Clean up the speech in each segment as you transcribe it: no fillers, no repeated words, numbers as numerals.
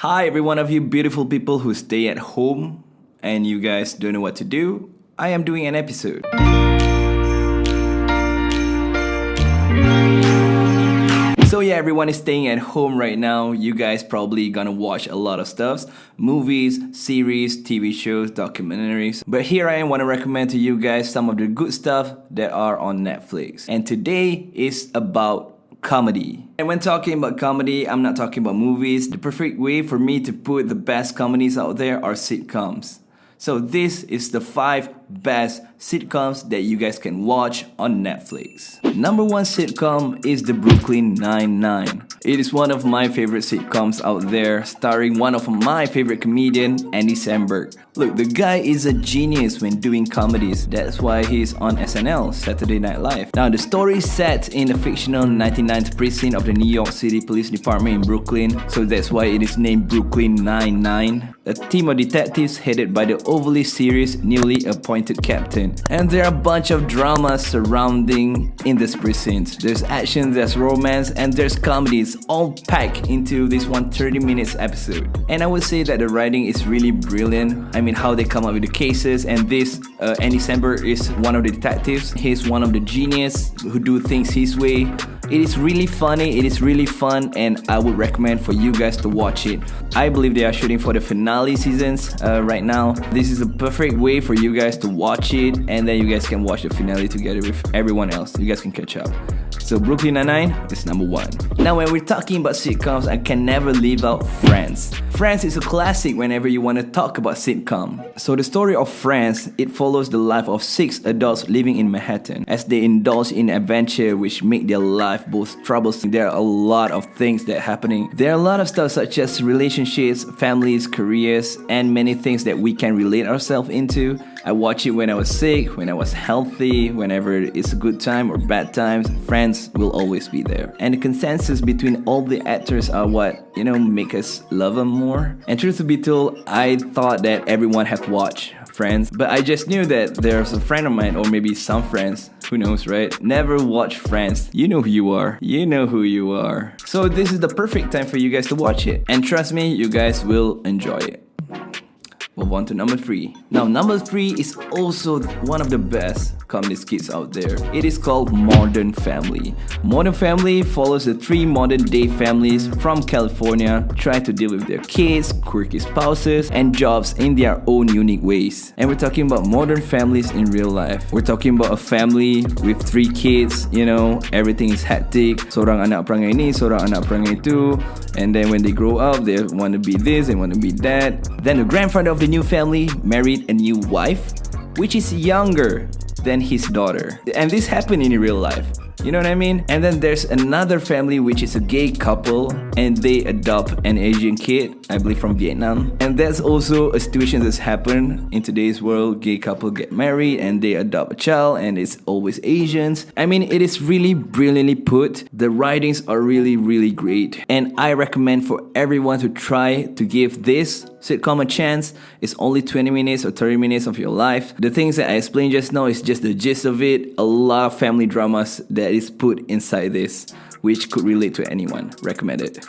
Hi, every one of you beautiful people who stay at home and you guys don't know what to do. I am doing an episode. So yeah, everyone is staying at home right now. You guys probably gonna watch a lot of stuff. Movies, series, TV shows, documentaries. But here I want to recommend to you guys some of the good stuff that are on Netflix. And today is about comedy. And when talking about comedy, I'm not talking about movies. The perfect way for me to put the best comedies out there are sitcoms. So this is the 5 best sitcoms that you guys can watch on Netflix. Number 1 sitcom is the Brooklyn Nine-Nine. It is one of my favorite sitcoms out there, starring one of my favorite comedian, Andy Samberg. Look, the guy is a genius when doing comedies. That's why he's on SNL, Saturday Night Live. Now, the story is set in the fictional 99th precinct of the New York City Police Department in Brooklyn, so that's why it is named Brooklyn Nine-Nine. A team of detectives headed by the overly serious, newly appointed captain. And there are a bunch of dramas surrounding in this precinct. There's action, there's romance, and there's comedies, all packed into this 130 minutes episode. And I would say that the writing is really brilliant. I mean, how they come up with the cases, and this Andy Samberg is one of the detectives. He's one of the genius who do things his way. It is really funny, it is really fun, and I would recommend for you guys to watch it. I believe they are shooting for the finale seasons right now. This is a perfect way for you guys to watch it, and then you guys can watch the finale together with everyone else. You guys can catch up. So Brooklyn Nine-Nine is number 1. Now when we're talking about sitcoms, I can never leave out Friends. Friends is a classic whenever you want to talk about sitcom. So the story of Friends, it follows the life of 6 adults living in Manhattan as they indulge in adventure which make their life both troublesome. There are a lot of things that are happening. There are a lot of stuff such as relationships, families, careers, and many things that we can relate ourselves into. I watch it when I was sick, when I was healthy, whenever it's a good time or bad times. Friends will always be there. And the consensus between all the actors are what, make us love them more. And truth to be told, I thought that everyone had watched Friends, but I just knew that there's a friend of mine, or maybe some friends, who knows, right? Never watch Friends. You know who you are. You know who you are. So this is the perfect time for you guys to watch it. And trust me, you guys will enjoy it. Move on to number 3. Now, number 3 is also one of the best comedy skits out there. It is called Modern Family. Modern Family follows the 3 modern-day families from California try to deal with their kids, quirky spouses, and jobs in their own unique ways. And we're talking about modern families in real life. We're talking about a family with 3 kids, everything is hectic. Seorang anak perangai ni, seorang anak perangai tu. And then when they grow up, they want to be this, they want to be that. Then the grandfather of the new family married a new wife, which is younger than his daughter. And this happened in real life. You know what I mean? And then there's another family which is a gay couple and they adopt an Asian kid, I believe from Vietnam. And that's also a situation that's happened in today's world. Gay couple get married and they adopt a child and it's always Asians. I mean, it is really brilliantly put. The writings are really, really great. And I recommend for everyone to try to give this sitcom a chance. It's only 20 minutes or 30 minutes of your life. The things that I explained just now is just the gist of it. A lot of family dramas that is put inside this, which could relate to anyone. Recommend it.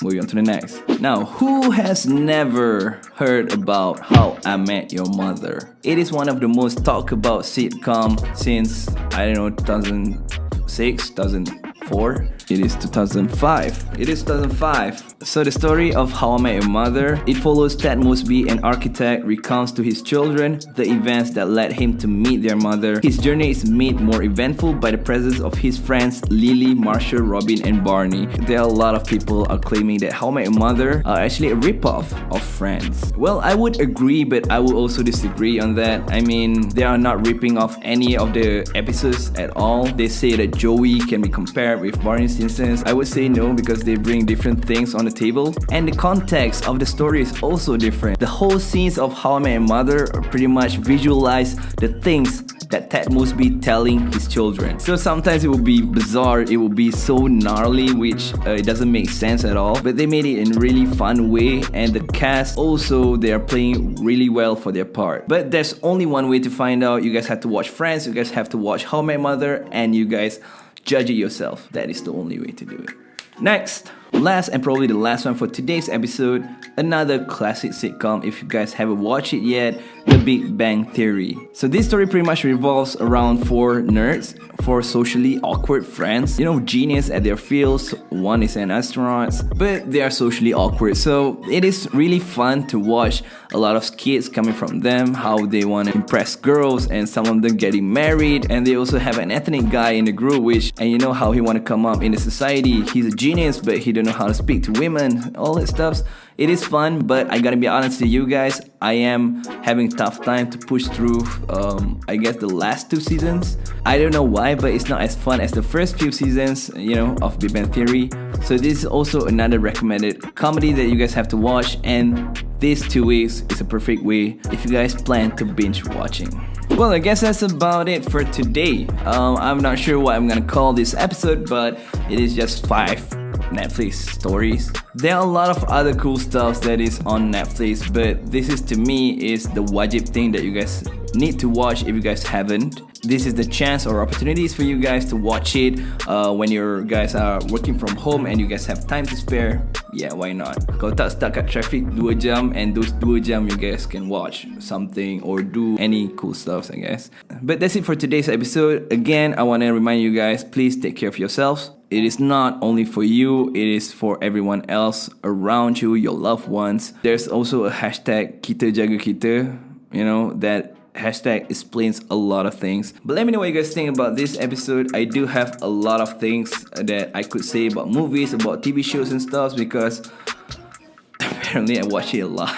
Moving on to the next. Now, who has never heard about How I Met Your Mother? It is one of the most talked about sitcom since, 2006, 2004. It is 2005. It is 2005. So the story of How I Met Your Mother, it follows Ted Mosby, an architect, recounts to his children the events that led him to meet their mother. His journey is made more eventful by the presence of his friends Lily, Marshall, Robin, and Barney. There are a lot of people are claiming that How I Met Your Mother are actually a ripoff of Friends. Well, I would agree, but I would also disagree on that. I mean, they are not ripping off any of the episodes at all. They say that Joey can be compared with Barney's instance. I would say no, because they bring different things on the table, and the context of the story is also different. The whole scenes of How I Met Your Mother pretty much visualize the things that Ted Mosby telling his children. So sometimes it will be bizarre, it will be so gnarly, which it doesn't make sense at all, but they made it in a really fun way, and the cast also, they are playing really well for their part. But there's only one way to find out. You guys have to watch Friends, you guys have to watch How I Met Your Mother, and you guys judge it yourself. That is the only way to do it. Next, Last and probably the last one for today's episode, another classic sitcom if you guys haven't watched it yet, The Big Bang Theory. So this story pretty much revolves around four nerds, four socially awkward friends, genius at their fields. One is an astronaut, but they are socially awkward. So it is really fun to watch a lot of skits coming from them, how they want to impress girls and some of them getting married. And they also have an ethnic guy in the group, and you know how he want to come up in the society. He's a genius, but he don't know how to speak to women, all that stuff. It is fun, but I gotta be honest to you guys, I am having tough time to push through, I guess the last two seasons. I don't know why, but it's not as fun as the first few seasons, of Big Bang Theory. So this is also another recommended comedy that you guys have to watch, and these 2 weeks is a perfect way if you guys plan to binge watching. Well, I guess that's about it for today. I'm not sure what I'm gonna call this episode, but it is just 5 Netflix stories. There are a lot of other cool stuff that is on Netflix, but this is to me is the wajib thing that you guys need to watch if you guys haven't. This is the chance or opportunities for you guys to watch it when you guys are working from home and you guys have time to spare. Yeah, why not? Kalau tak stuck kat traffic 2 jam, and those 2 jam you guys can watch something or do any cool stuff, I guess. But that's it for today's episode. Again, I want to remind you guys, please take care of yourselves. It is not only for you, it is for everyone else around you, your loved ones. There's also a hashtag Kita Jaga Kita, that hashtag explains a lot of things. But let me know what you guys think about this episode. I do have a lot of things that I could say about movies, about TV shows and stuff, because apparently I watch it a lot.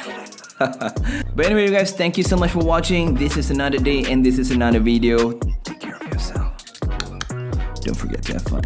But anyway, you guys, thank you so much for watching. This is another day and this is another video. Take care of yourself. Don't forget to have fun.